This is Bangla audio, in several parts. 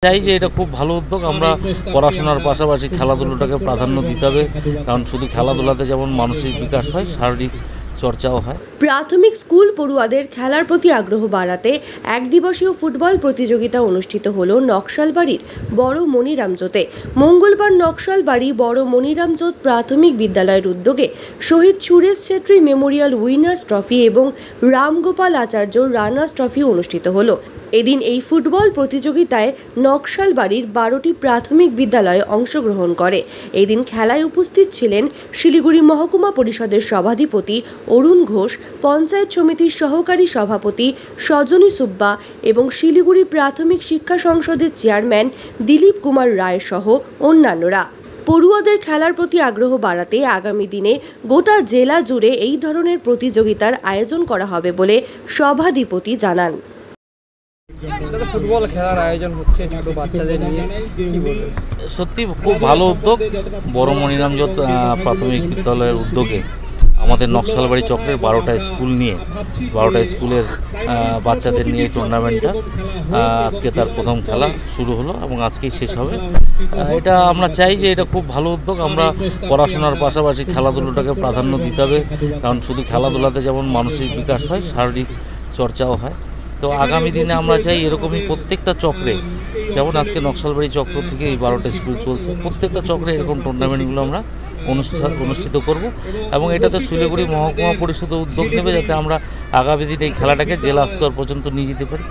চাই যে এটা খুব ভালো উদ্যোগ। আমরা পড়াশোনার পাশাপাশি খেলাধুলাটাকে প্রাধান্য দিতে হবে, কারণ শুধু খেলাধুলাতে যেমন মানসিক বিকাশ হয়, শারীরিক চর্চাও হয়। প্রাথমিক স্কুল পড়ুয়াদের খেলার প্রতি আগ্রহ বাড়াতে একদিবসীয় ফুটবল প্রতিযোগিতা অনুষ্ঠিত হলো নকশালবাড়ির বড় মনিরামজোতে। মঙ্গলবার নকশালবাড়ি বড় মনিরামজোত প্রাথমিক বিদ্যালয়ের উদ্যোগে শহীদ Suresh Chhetri memorial winners trophy এবং রামগোপাল আচার্য রানার্স ট্রফি অনুষ্ঠিত হলো। এদিন এই ফুটবল প্রতিযোগিতায় নকশালবাড়ির 12টি প্রাথমিক বিদ্যালয়ে অংশগ্রহণ করে। এদিন খেলায় উপস্থিত ছিলেন শিলিগুড়ি মহকুমা পরিষদের সভাধিপতি অরুণ ঘোষ, পঞ্চায়েত সমিতির সহকারী সভাপতি সজনী সুব্বা এবং শিলিগুড়ি প্রাথমিক শিক্ষা সংসদের চেয়ারম্যান দিলীপ কুমার রায় সহ অন্যান্যরা। পড়ুয়াদের খেলার প্রতি আগ্রহ বাড়াতে আগামী দিনে গোটা জেলা জুড়ে এই ধরনের প্রতিযোগিতার আয়োজন করা হবে বলে সভাধিপতি জানান। ফুটবল খেলার আয়োজন হচ্ছে ছোট বাচ্চাদের নিয়ে, কি বলবেন? সত্যি খুব ভালো উদ্যোগ। বড় মনিরামজোত প্রাথমিক বিদ্যালয়ের উদ্যোগে আমাদের নকশালবাড়ি চক্রের 12টা স্কুল নিয়ে 12টা স্কুলের বাচ্চাদের নিয়ে এই টুর্নামেন্টটা আজকে তার প্রথম খেলা শুরু হলো এবং আজকেই শেষ হবে। এটা আমরা চাই যে এটা খুব ভালো উদ্যোগ। আমরা পড়াশোনার পাশাপাশি খেলাধুলাটাকে প্রাধান্য দিতে হবে, কারণ শুধু খেলাধুলাতে যেমন মানসিক বিকাশ হয়, শারীরিক চর্চাও হয়। তো আগামী দিনে আমরা চাই এরকমই প্রত্যেকটা চক্রে, যেমন আজকে নকশালবাড়ি চক্র থেকে এই 12টা স্কুল চলছে, প্রত্যেকটা চক্রে এরকম টুর্নামেন্টগুলো আমরা অনুষ্ঠিত করব এবং এটাতে শিলিগুড়ি মহকুমা পরিষদ উদ্যোগ নেবে যাতে আমরা আগামী দিনে এই খেলাটাকে জেলা স্তর পর্যন্ত নিয়ে যেতে পারি।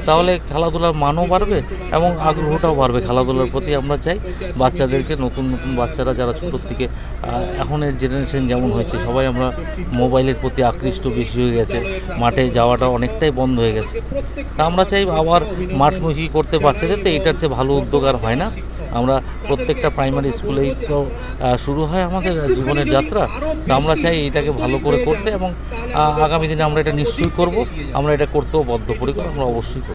তাহলে খেলাধুলার মানও বাড়বে এবং আগ্রহটাও বাড়বে খেলাধুলার প্রতি। আমরা চাই বাচ্চাদেরকে, নতুন নতুন বাচ্চারা যারা ছোটোর থেকে, এখনের জেনারেশন যেমন হয়েছে, সবাই আমরা মোবাইলের প্রতি আকৃষ্ট বেশি হয়ে গেছে, মাঠে যাওয়াটা অনেকটাই বন্ধ হয়ে গেছে। তা আমরা চাই আবার মাঠমুখী করতে বাচ্চাদের, তো এটার চেয়ে ভালো উদ্যোগ আর হয় না। আমরা প্রত্যেকটা প্রাইমারি স্কুলেই তো শুরু হয় আমাদের জীবনের যাত্রা। তা আমরা চাই এটাকে ভালো করে করতে এবং আগামী দিনে আমরা এটা নিশ্চয়ই করব। আমরা এটা করতেও বদ্ধপরিকর, আমরা অবশ্যই করব।